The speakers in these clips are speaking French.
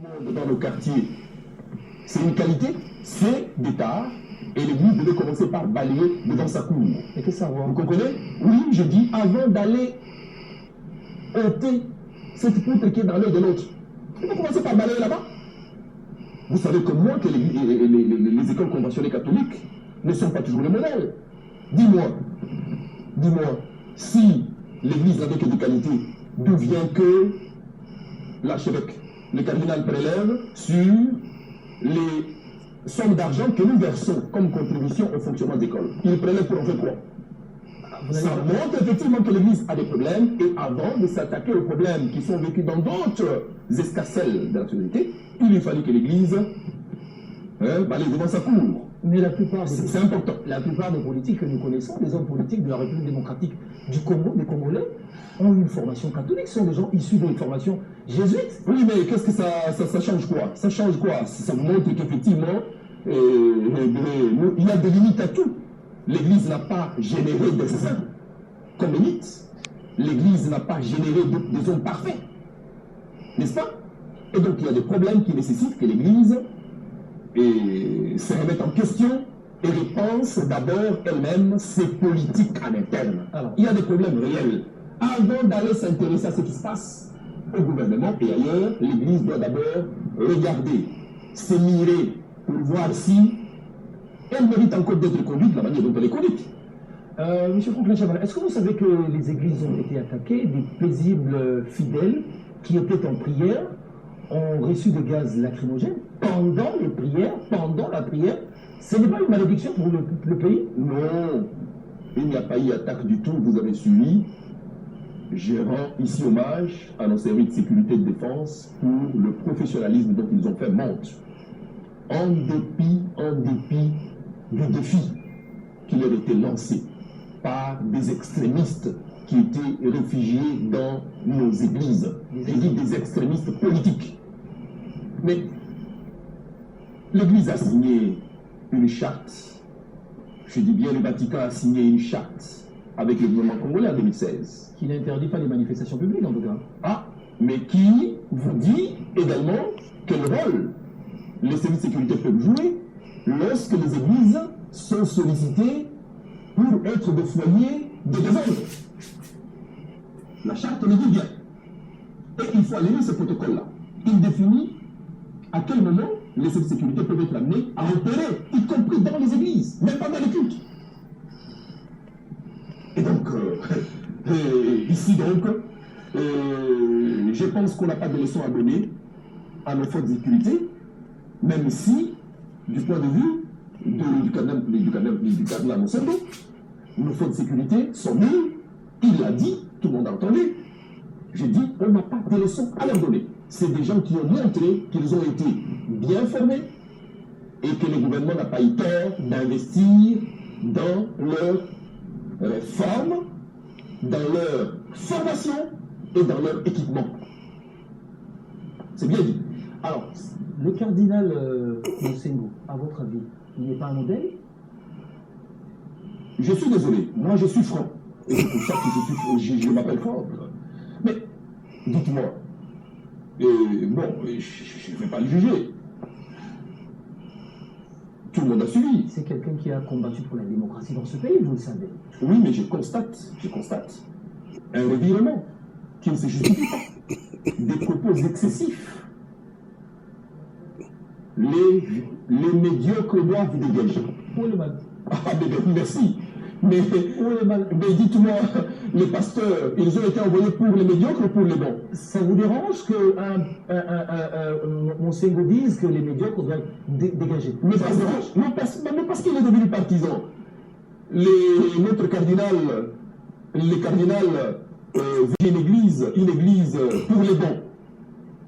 Dans nos quartiers, c'est une qualité, c'est d'État, et l'Église devait commencer par balayer devant sa cour. Et que ça va? Vous comprenez? Oui, je dis, avant d'aller ôter cette poutre qui est dans l'œil de l'autre, il faut commencer par balayer là-bas. Vous savez comme moi que les écoles conventionnées catholiques ne sont pas toujours le modèle. Dis-moi, si l'Église n'avait que des qualités, d'où vient que l'archevêque, le cardinal prélève sur les sommes d'argent que nous versons comme contribution au fonctionnement d'école? Il prélève pour en faire quoi? Ça montre effectivement que l'Église a des problèmes, et avant de s'attaquer aux problèmes qui sont vécus dans d'autres escarcelles de la société, il lui fallait que l'Église balaye devant sa cour. Mais la plupart c'est important. La plupart des politiques que nous connaissons, des hommes politiques de la République démocratique du Congo, des Congolais, ont une formation catholique, ce sont des gens issus d'une formation jésuite. Oui, mais qu'est-ce que ça change quoi? Ça change quoi? Ça montre qu'effectivement, il y a des limites à tout. L'Église n'a pas généré des saints comme élite. L'Église n'a pas généré des hommes parfaits. N'est-ce pas? Et donc il y a des problèmes qui nécessitent que l'Église se remette en question et repense d'abord elle-même ses politiques en interne. Alors, il y a des problèmes réels. Avant d'aller s'intéresser à ce qui se passe au gouvernement et ailleurs, l'Église doit d'abord regarder, se mirer pour voir si elle mérite encore d'être conduite de la manière dont elle est conduite. Monsieur Franklin Chavala, est-ce que vous savez que les églises ont été attaquées, des paisibles fidèles qui étaient en prière ont reçu des gaz lacrymogènes pendant les prières, pendant la prière? Ce n'est pas une malédiction pour le pays? Non, il n'y a pas eu attaque du tout, vous avez suivi. Je rends ici hommage à nos services de sécurité et de défense pour le professionnalisme dont ils ont fait montre. En dépit du défi qui leur était lancé par des extrémistes qui étaient réfugiés dans nos églises, et dit des extrémistes politiques. Mais l'Église a signé une charte, je dis bien le Vatican a signé une charte avec le gouvernement congolais en 2016. Qui n'interdit pas les manifestations publiques en tout cas. Ah, mais qui vous dit également quel rôle les services de sécurité peuvent jouer lorsque les églises sont sollicitées pour être des foyers de désordre. La charte le dit bien. Et il faut aller lire ce protocole-là. Il définit à quel moment les services de sécurité peuvent être amenés à opérer, y compris dans les églises, même pendant les cultes. Et donc, ici donc, je pense qu'on n'a pas de leçon à donner à nos forces de sécurité, même si, du point de vue du cardinal Monsengo, nos forces de sécurité sont nulles. Il l'a dit, tout le monde a entendu. J'ai dit, on n'a pas de leçon à leur donner. C'est des gens qui ont montré qu'ils ont été bien formés et que le gouvernement n'a pas eu tort d'investir dans leur forme, dans leur formation et dans leur équipement. C'est bien dit. Alors, le cardinal Monsengo, à votre avis, il n'est pas un modèle? Je suis désolé, moi je suis franc. Et c'est pour ça que je m'appelle franc. Mais, dites-moi, bon, je ne vais pas le juger. Tout le monde a suivi. C'est quelqu'un qui a combattu pour la démocratie dans ce pays, vous le savez. Oui, mais je constate un revirement qui ne se justifie pas. Des propos excessifs. Les médiocres doivent dégager. Où est le mal? Ah, mais merci. Mais dites-moi, les pasteurs, ils ont été envoyés pour les médiocres ou pour les bons? Ça vous dérange que Monsengo dise que les médiocres doivent dégager? Mais parce qu'il est devenu partisan. Notre cardinal, les cardinals une église pour les bons.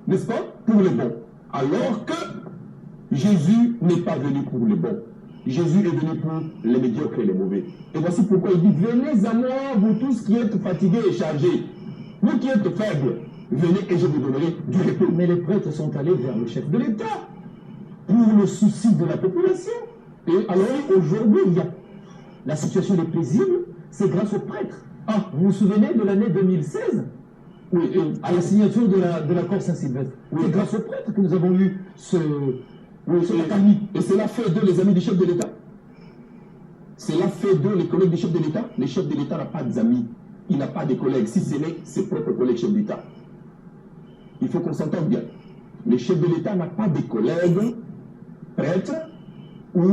N'est-ce pas? Pour les bons. Alors que Jésus n'est pas venu pour les bons. Jésus est venu pour les médiocres et les mauvais. Et voici pourquoi il dit, venez à moi, vous tous qui êtes fatigués et chargés. Vous qui êtes faibles, venez et je vous donnerai du repos. Mais les prêtres sont allés vers le chef de l'État pour le souci de la population. Et alors, aujourd'hui, la situation est paisible, c'est grâce aux prêtres. Ah, vous vous souvenez de l'année 2016? Oui, à la signature de l'accord Saint-Sylvestre. Oui. C'est grâce aux prêtres que nous avons eu ce... Oui, et cela fait d'eux les amis du chef de l'État. Cela fait d'eux les collègues du chef de l'État. Le chef de l'État n'a pas d'amis, il n'a pas de collègues, si ce n'est ses propres collègues chefs d'État. Il faut qu'on s'entende bien. Le chef de l'État n'a pas de collègues prêtres ou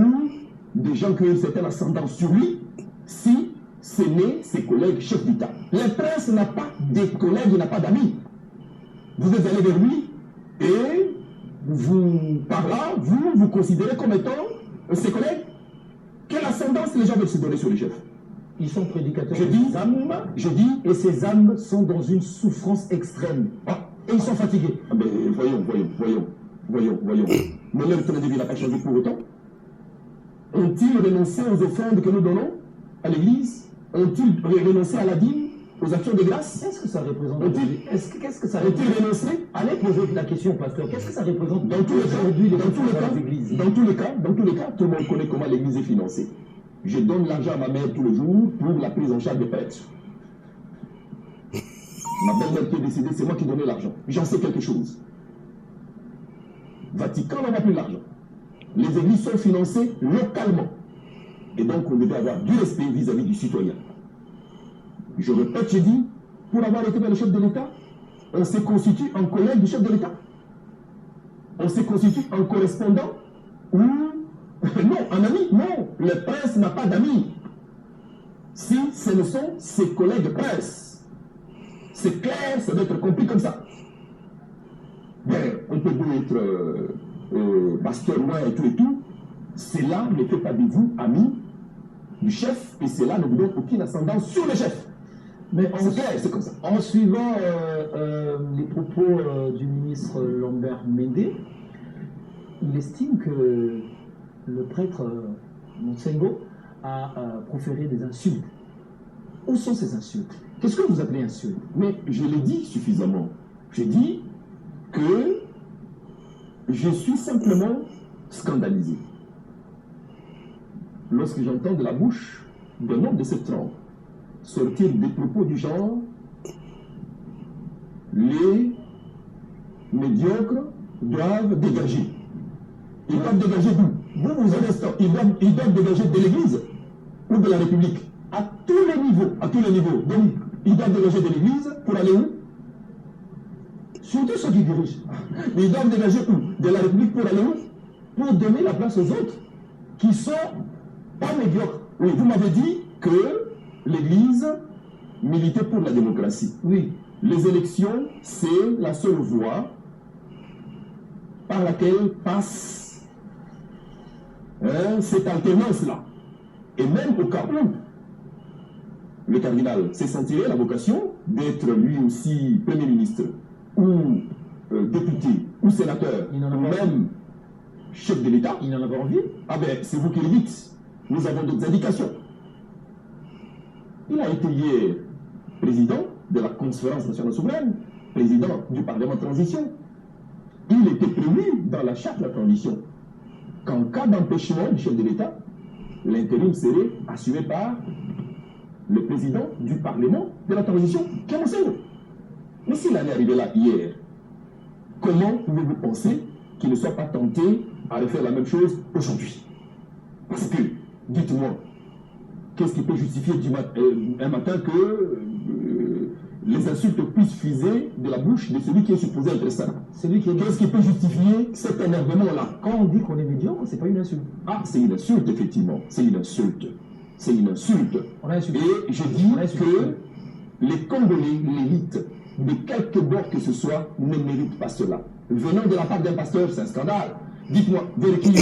des gens qui ont une certaine ascendance sur lui, si ce n'est ses collègues chefs d'État. Le prince n'a pas de collègues, il n'a pas d'amis. Vous êtes allé vers lui et vous, par là, vous considérez comme étant ses collègues. Quelle ascendance les gens veulent se donner sur les chefs? Ils sont prédicateurs d'âmes, et ces âmes sont dans une souffrance extrême. Ah, et ils sont fatigués. Ah ben, voyons. Mais leur train de vie n'a pas changé pour autant. Ont-ils renoncé aux offrandes que nous donnons à l'Église? Ont-ils renoncé à la dîme, aux actions de grâce? Qu'est-ce que ça représente? Qu'est-ce que ça représente? Ont-ils renoncé? Allez poser la question au pasteur. Qu'est-ce que ça représente dans tous les cas, tout le monde connaît comment l'Église est financée. Je donne l'argent à ma mère tous les jours pour la prise en charge des prêtres. Ma belle-mère qui est décédée, c'est moi qui donnais l'argent. J'en sais quelque chose. Vatican n'en a plus l'argent. Les églises sont financées localement. Et donc, on devait avoir du respect vis-à-vis du citoyen. Je répète, je dis, pour avoir été vers le chef de l'État, on se constitue en collègue du chef de l'État. On se constitue en correspondant ou... Non, un ami, non. Le prince n'a pas d'amis. Si ce ne sont ses collègues princes. C'est clair, ça doit être compris comme ça. Bien, on peut être pasteur loin et tout. Cela ne fait pas de vous amis du chef et cela ne vous donne aucune ascendance sur le chef. Mais c'est clair, c'est comme ça. En suivant les propos du ministre Lambert Méndé, il estime que le prêtre Monsengo a proféré des insultes. Où sont ces insultes? Qu'est-ce que vous appelez insultes? Mais je l'ai dit suffisamment. J'ai dit que je suis simplement scandalisé lorsque j'entends de la bouche d'un homme de cette trempe sortir des propos du genre les médiocres doivent dégager. Ils doivent dégager d'où? Vous avez ça. Ils doivent dégager de l'Église ou de la République. À tous les niveaux. À tous les niveaux. Donc, ils doivent dégager de l'Église pour aller où? Surtout ceux qui dirigent. Ils doivent dégager où? De la République pour aller où? Pour donner la place aux autres qui sont pas médiocres. Oui, vous m'avez dit que l'Église militait pour la démocratie. Oui. Les élections, c'est la seule voie par laquelle passe cette alternance-là. Et même au cas où le cardinal s'est senti la vocation d'être lui aussi Premier ministre, ou député, ou sénateur, ou même chef de l'État. Il n'en a pas envie. Ah ben, c'est vous qui le dites. Nous avons d'autres indications. Il a été hier président de la Conférence nationale souveraine, président du Parlement de transition. Il était prévu dans la charte de la transition qu'en cas d'empêchement du chef de l'État, l'intérim serait assuré par le président du Parlement de la transition, qui est Monsengo. Mais s'il en est arrivé là hier, comment pouvez-vous penser qu'il ne soit pas tenté à refaire la même chose aujourd'hui? Parce que, dites-moi, qu'est-ce qui peut justifier un matin que les insultes puissent fuser de la bouche de celui qui est supposé être saint? Qu'est-ce qui peut justifier cet énervement-là? Quand on dit qu'on est médiocre, c'est pas une insulte. Ah, c'est une insulte, effectivement. C'est une insulte. C'est une insulte. Et je dis que les Congolais, l'élite, de quelque bord que ce soit, ne méritent pas cela. Venant de la part d'un pasteur, c'est un scandale. Dites-moi, vérifiez.